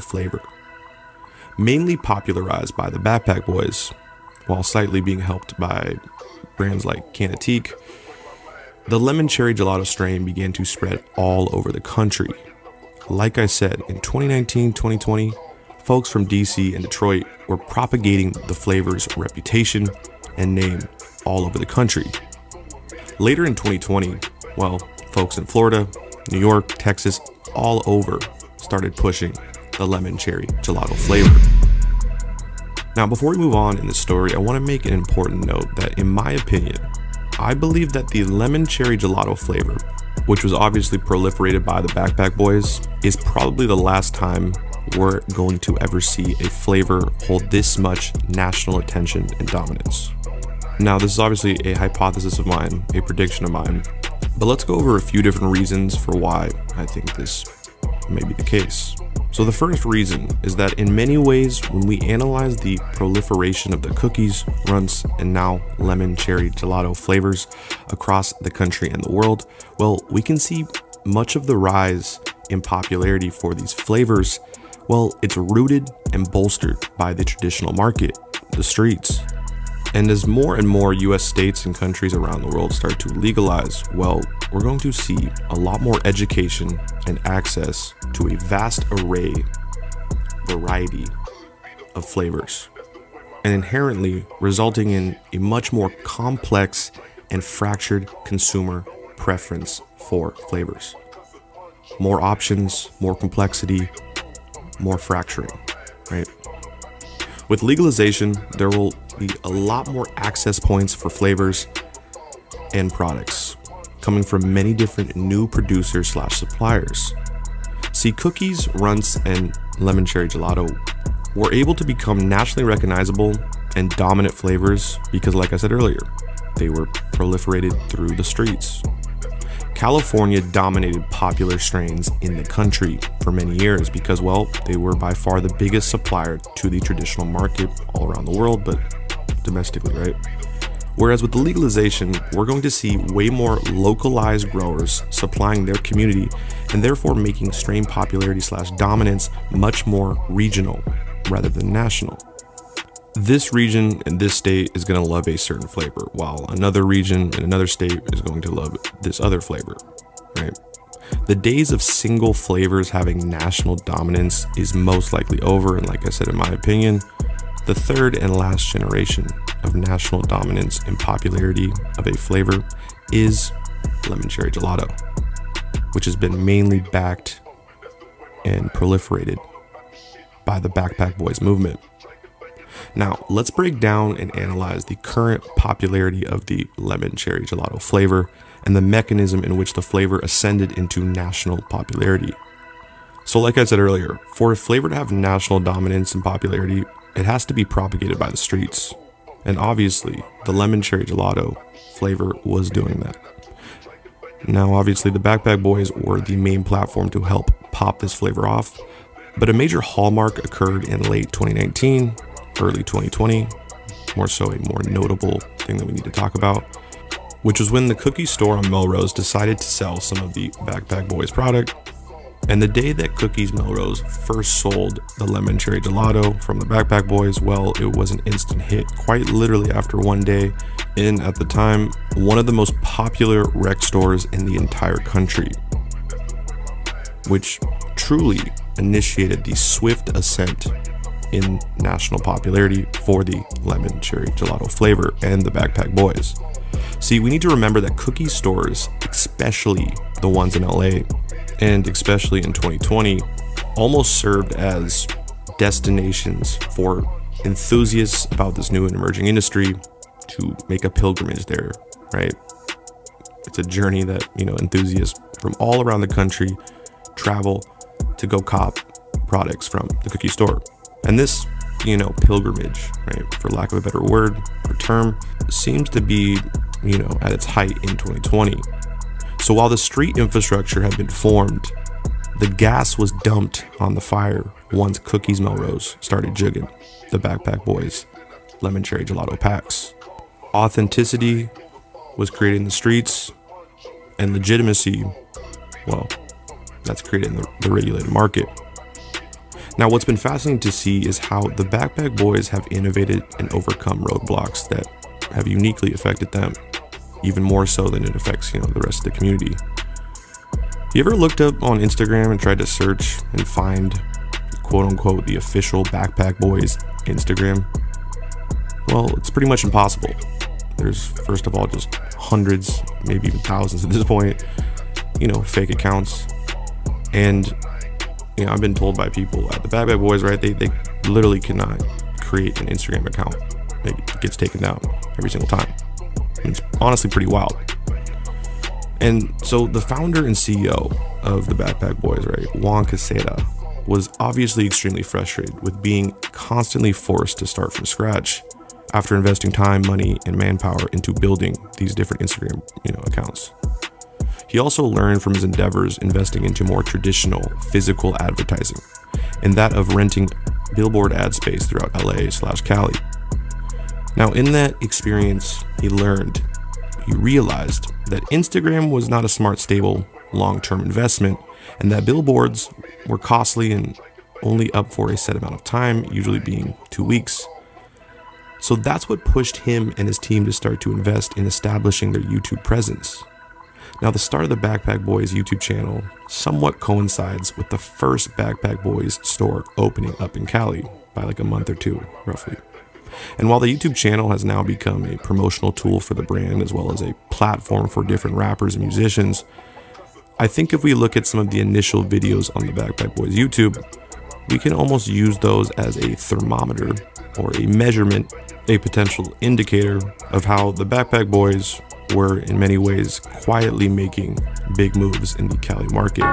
flavor, mainly popularized by the Backpack Boys, while slightly being helped by brands like Canatique. The lemon cherry gelato strain began to spread all over the country. Like I said, in 2019, 2020, folks from DC and Detroit were propagating the flavor's reputation and name all over the country. Later in 2020, folks in Florida, New York, Texas, all over started pushing the lemon cherry gelato flavor. Now, before we move on in the story, I want to make an important note that, in my opinion, I believe that the lemon cherry gelato flavor, which was obviously proliferated by the Backpack Boys, is probably the last time we're going to ever see a flavor hold this much national attention and dominance. Now, this is obviously a hypothesis of mine, a prediction of mine, but let's go over a few different reasons for why I think this may be the case. So the first reason is that in many ways, when we analyze the proliferation of the cookies, runts, and now lemon cherry gelato flavors across the country and the world, we can see much of the rise in popularity for these flavors. It's rooted and bolstered by the traditional market, the streets. And as more and more US states and countries around the world start to legalize, we're going to see a lot more education and access to a vast variety of flavors, and inherently resulting in a much more complex and fractured consumer preference for flavors. More options, more complexity, more fracturing, right? With legalization, there will be a lot more access points for flavors and products coming from many different new producers/suppliers. See, cookies, runts, and lemon cherry gelato were able to become nationally recognizable and dominant flavors because, like I said earlier, they were proliferated through the streets. California dominated popular strains in the country for many years because, they were by far the biggest supplier to the traditional market all around the world, but domestically, right? Whereas with the legalization, we're going to see way more localized growers supplying their community and therefore making strain popularity/dominance much more regional rather than national. This region in this state is going to love a certain flavor, while another region in another state is going to love this other flavor, right? The days of single flavors having national dominance is most likely over, and like I said, in my opinion, the third and last generation of national dominance and popularity of a flavor is lemon cherry gelato, which has been mainly backed and proliferated by the Backpack Boys movement. Now, let's break down and analyze the current popularity of the lemon cherry gelato flavor and the mechanism in which the flavor ascended into national popularity. So like I said earlier, for a flavor to have national dominance and popularity, it has to be propagated by the streets. And obviously, the lemon cherry gelato flavor was doing that. Now, obviously, the Backpack Boys were the main platform to help pop this flavor off, but a major hallmark occurred in late 2019, early 2020, more so a more notable thing that we need to talk about, which was when the cookie store on Melrose decided to sell some of the Backpack Boys product. And the day that Cookies Melrose first sold the lemon cherry gelato from the Backpack Boys, it was an instant hit, quite literally after one day in, at the time, one of the most popular rec stores in the entire country, which truly initiated the swift ascent in national popularity for the lemon cherry gelato flavor and the Backpack Boys. See, we need to remember that cookie stores, especially the ones in LA, and especially in 2020, almost served as destinations for enthusiasts about this new and emerging industry to make a pilgrimage there, right? It's a journey that, enthusiasts from all around the country travel to go cop products from the cookie store. And this, pilgrimage, right, for lack of a better word or term, seems to be, at its height in 2020. So while the street infrastructure had been formed, the gas was dumped on the fire once Cookies Melrose started jigging the Backpack Boys lemon cherry gelato packs. Authenticity was created in the streets, and legitimacy, that's created in the regulated market. Now, what's been fascinating to see is how the Backpack Boys have innovated and overcome roadblocks that have uniquely affected them, even more so than it affects, the rest of the community. You ever looked up on Instagram and tried to search and find, quote unquote, the official Backpack Boys Instagram? Well, it's pretty much impossible. There's, first of all, just hundreds, maybe even thousands at this point, fake accounts. And I've been told by people at the Backpack Boys, right, they literally cannot create an Instagram account. It gets taken down every single time. It's honestly pretty wild. And so the founder and CEO of the Backpack Boys, right, Juan Caseta, was obviously extremely frustrated with being constantly forced to start from scratch after investing time, money, and manpower into building these different Instagram, accounts. He also learned from his endeavors investing into more traditional physical advertising, and that of renting billboard ad space throughout LA/Cali. Now, in that experience, he realized that Instagram was not a smart, stable, long-term investment, and that billboards were costly and only up for a set amount of time, usually being 2 weeks. So that's what pushed him and his team to start to invest in establishing their YouTube presence. Now, the start of the Backpack Boys YouTube channel somewhat coincides with the first Backpack Boys store opening up in Cali by like a month or two, roughly. And while the YouTube channel has now become a promotional tool for the brand as well as a platform for different rappers and musicians, I think if we look at some of the initial videos on the Backpack Boys YouTube, we can almost use those as a thermometer or a measurement, a potential indicator of how the Backpack Boys were in many ways quietly making big moves in the Cali market.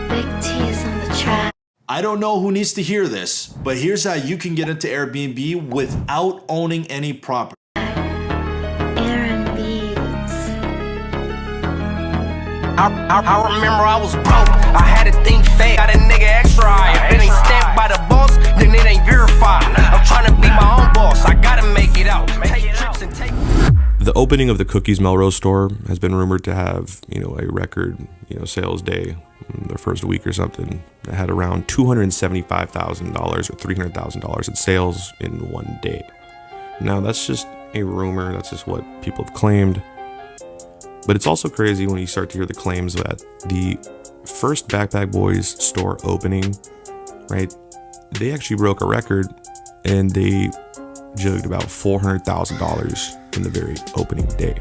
Big T's on the track. I don't know who needs to hear this, but here's how you can get into Airbnb without owning any property. Aaron Beats. I remember I was broke. I had to think fake. Got a nigga extra high. If it ain't stamped by the boss, then it ain't verified. I'm trying to be my own boss. I gotta make it out. Take trips and take. The opening of the Cookies Melrose store has been rumored to have, a record, sales day, their first week or something, that had around $275,000 or $300,000 in sales in one day. Now, that's just a rumor. That's just what people have claimed. But it's also crazy when you start to hear the claims that the first Backpack Boys store opening, right, they actually broke a record and they jugged about $400,000 in the very opening day.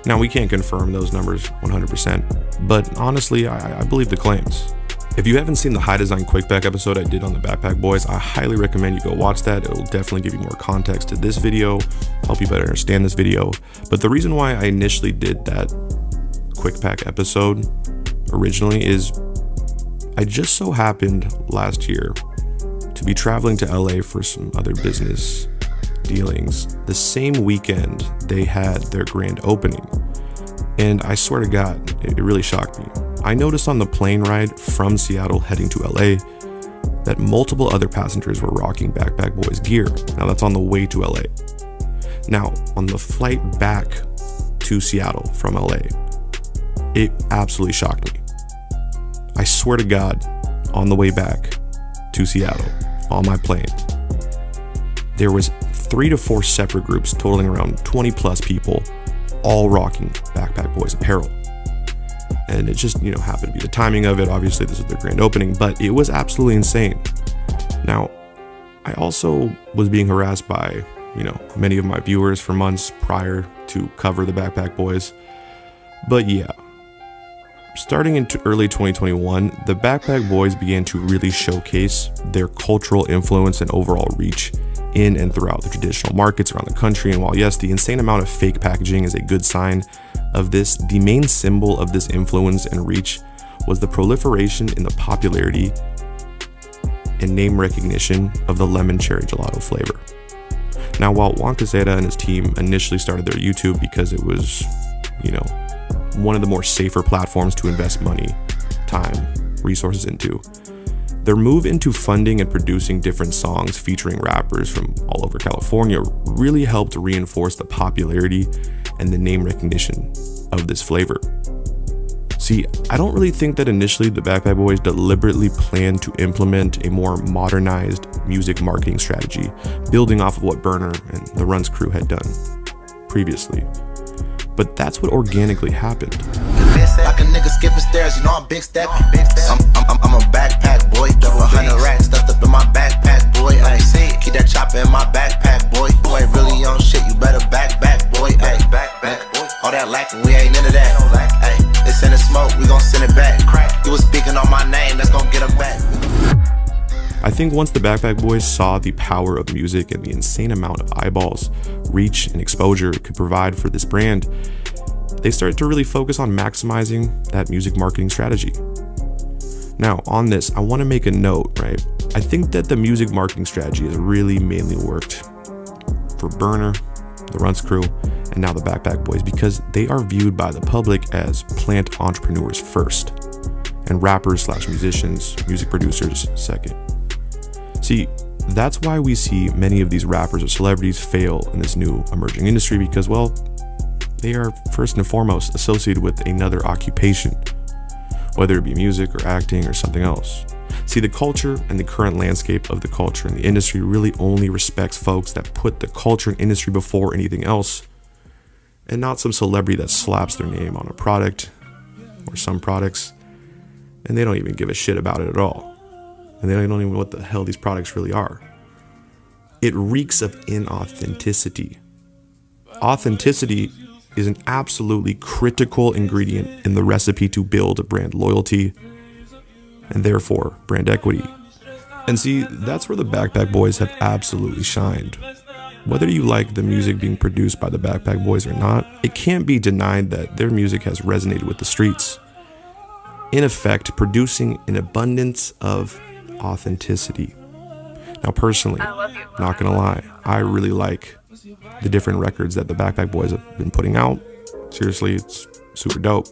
Now, we can't confirm those numbers 100%, but honestly, I believe the claims. If you haven't seen the High Design Quick Back episode I did on the Backpack Boys, I highly recommend you go watch that. It will definitely give you more context to this video, help you better understand this video. But the reason why I initially did that Quick Pack episode originally is I just so happened last year to be traveling to LA for some other business dealings the same weekend they had their grand opening. And I swear to God, it really shocked me. I noticed on the plane ride from Seattle heading to LA that multiple other passengers were rocking Backpack Boys gear. Now, that's on the way to LA. Now, on the flight back to Seattle from LA, it absolutely shocked me. I swear to God, on the way back to Seattle, on my plane, there was 3 to 4 separate groups totaling around 20 plus people, all rocking Backpack Boys apparel. And it just, happened to be the timing of it. Obviously, this is their grand opening, but it was absolutely insane. Now, I also was being harassed by, many of my viewers for months prior to cover the Backpack Boys. But yeah, starting in early 2021, the Backpack Boys began to really showcase their cultural influence and overall reach in and throughout the traditional markets around the country. And while yes, the insane amount of fake packaging is a good sign of this, the main symbol of this influence and reach was the proliferation in the popularity and name recognition of the lemon cherry gelato flavor. Now, while Juan Caseta and his team initially started their YouTube because it was, one of the more safer platforms to invest money, time, resources into, their move into funding and producing different songs featuring rappers from all over California really helped reinforce the popularity and the name recognition of this flavor. See, I don't really think that initially the Backpack Boys deliberately planned to implement a more modernized music marketing strategy, building off of what Burner and the Runs crew had done previously. But that's what organically happened. Like a nigga skipping stairs, you know I'm big stepping. I'm a backpack boy, double 100 racks stuffed up in my backpack boy. Ay, keep that chopper in my backpack boy. You ain't really on shit, you better back boy. Ay, all that lacking, we ain't into that. Ay, they send the smoke, we gon' send it back. You was speaking on my name, that's gon' get her back. I think once the Backpack Boys saw the power of music and the insane amount of eyeballs, reach, and exposure it could provide for this brand, they started to really focus on maximizing that music marketing strategy. Now, on this, I want to make a note, right? I think that the music marketing strategy has really mainly worked for Burner, the Runs crew, and now the Backpack Boys because they are viewed by the public as plant entrepreneurs first, and rappers/musicians, music producers second. See, that's why we see many of these rappers or celebrities fail in this new emerging industry because, well, they are first and foremost associated with another occupation, whether it be music or acting or something else. See, the culture and the current landscape of the culture and the industry really only respects folks that put the culture and industry before anything else, and not some celebrity that slaps their name on a product or some products, and they don't even give a shit about it at all. And they don't even know what the hell these products really are. It reeks of inauthenticity. Authenticity is an absolutely critical ingredient in the recipe to build brand loyalty and therefore brand equity. And see, that's where the Backpack Boys have absolutely shined. Whether you like the music being produced by the Backpack Boys or not, it can't be denied that their music has resonated with the streets. In effect, producing an abundance of authenticity. Now, personally, not gonna lie, I really like the different records that the Backpack Boys have been putting out. Seriously, it's super dope.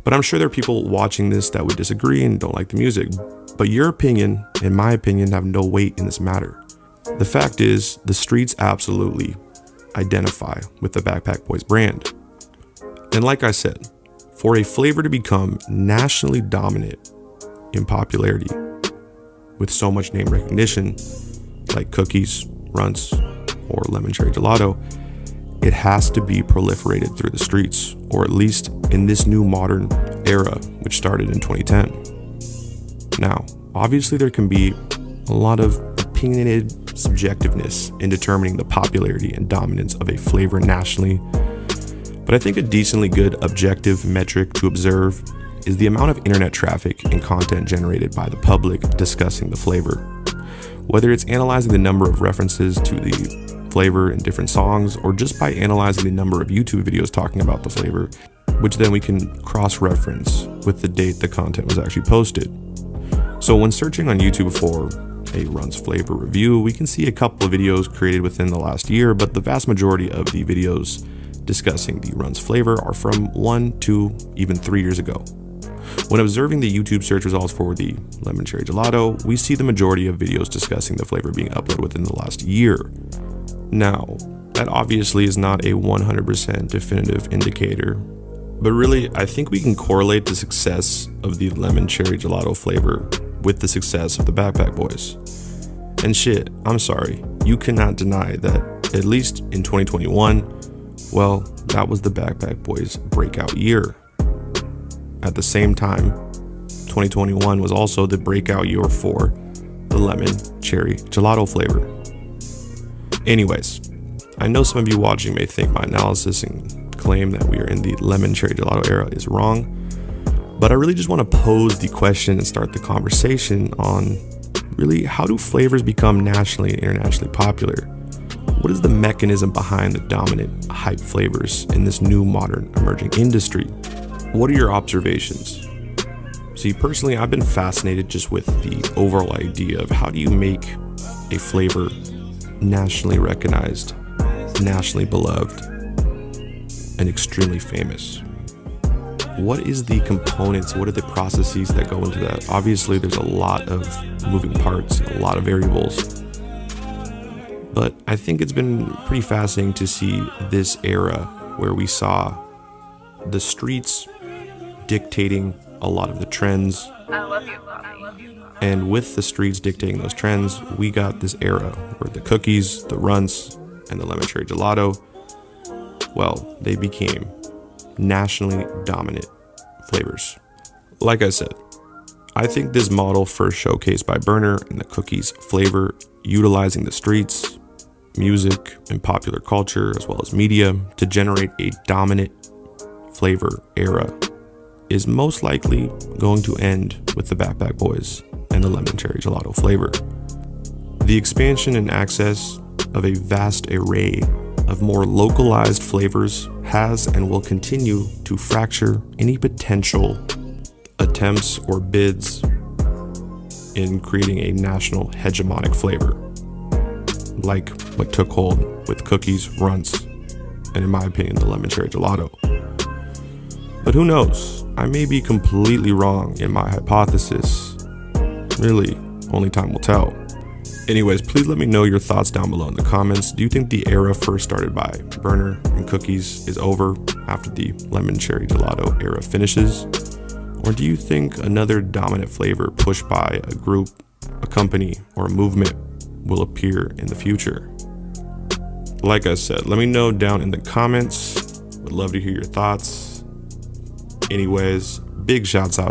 But I'm sure there are people watching this that would disagree and don't like the music. But your opinion and my opinion have no weight in this matter. The fact is, the streets absolutely identify with the Backpack Boys brand. And like I said, for a flavor to become nationally dominant in popularity, with so much name recognition, like Cookies, Runts, or Lemon Cherry Gelato, it has to be proliferated through the streets, or at least in this new modern era, which started in 2010. Now, obviously there can be a lot of opinionated subjectiveness in determining the popularity and dominance of a flavor nationally, but I think a decently good objective metric to observe is the amount of internet traffic and content generated by the public discussing the flavor. Whether it's analyzing the number of references to the flavor in different songs, or just by analyzing the number of YouTube videos talking about the flavor, which then we can cross-reference with the date the content was actually posted. So when searching on YouTube for a Runs flavor review, we can see a couple of videos created within the last year, but the vast majority of the videos discussing the Runs flavor are from 1, 2, even 3 years ago. When observing the YouTube search results for the Lemon Cherry Gelato, we see the majority of videos discussing the flavor being uploaded within the last year. Now, that obviously is not a 100% definitive indicator, but really, I think we can correlate the success of the Lemon Cherry Gelato flavor with the success of the Backpack Boys. And shit, I'm sorry, you cannot deny that, at least in 2021, well, that was the Backpack Boys' breakout year. At the same time, 2021 was also the breakout year for the Lemon Cherry Gelato flavor. Anyways, I know some of you watching may think my analysis and claim that we are in the Lemon Cherry Gelato era is wrong, but I really just want to pose the question and start the conversation on really, how do flavors become nationally and internationally popular? What is the mechanism behind the dominant hype flavors in this new modern emerging industry? What are your observations? See, personally, I've been fascinated just with the overall idea of how do you make a flavor nationally recognized, nationally beloved, and extremely famous. What is the components, what are the processes that go into that? Obviously, there's a lot of moving parts, a lot of variables, but I think it's been pretty fascinating to see this era where we saw the streets dictating a lot of the trends. And with the streets dictating those trends, we got this era where the cookies, the runts, and the lemon cherry gelato, well, they became nationally dominant flavors. Like I said, I think this model first showcased by Burner and the cookies flavor, utilizing the streets, music, and popular culture, as well as media, to generate a dominant flavor era, is most likely going to end with the Backpack Boys and the lemon cherry gelato flavor. The expansion and access of a vast array of more localized flavors has and will continue to fracture any potential attempts or bids in creating a national hegemonic flavor, like what took hold with cookies, runts, and in my opinion, the lemon cherry gelato. But who knows? I may be completely wrong in my hypothesis. Really, only time will tell. Anyways, please let me know your thoughts down below in the comments. Do you think the era first started by Burner and cookies is over after the lemon cherry gelato era finishes? Or do you think another dominant flavor pushed by a group, a company, or a movement will appear in the future? Like I said, let me know down in the comments. Would love to hear your thoughts. Anyways, big shouts out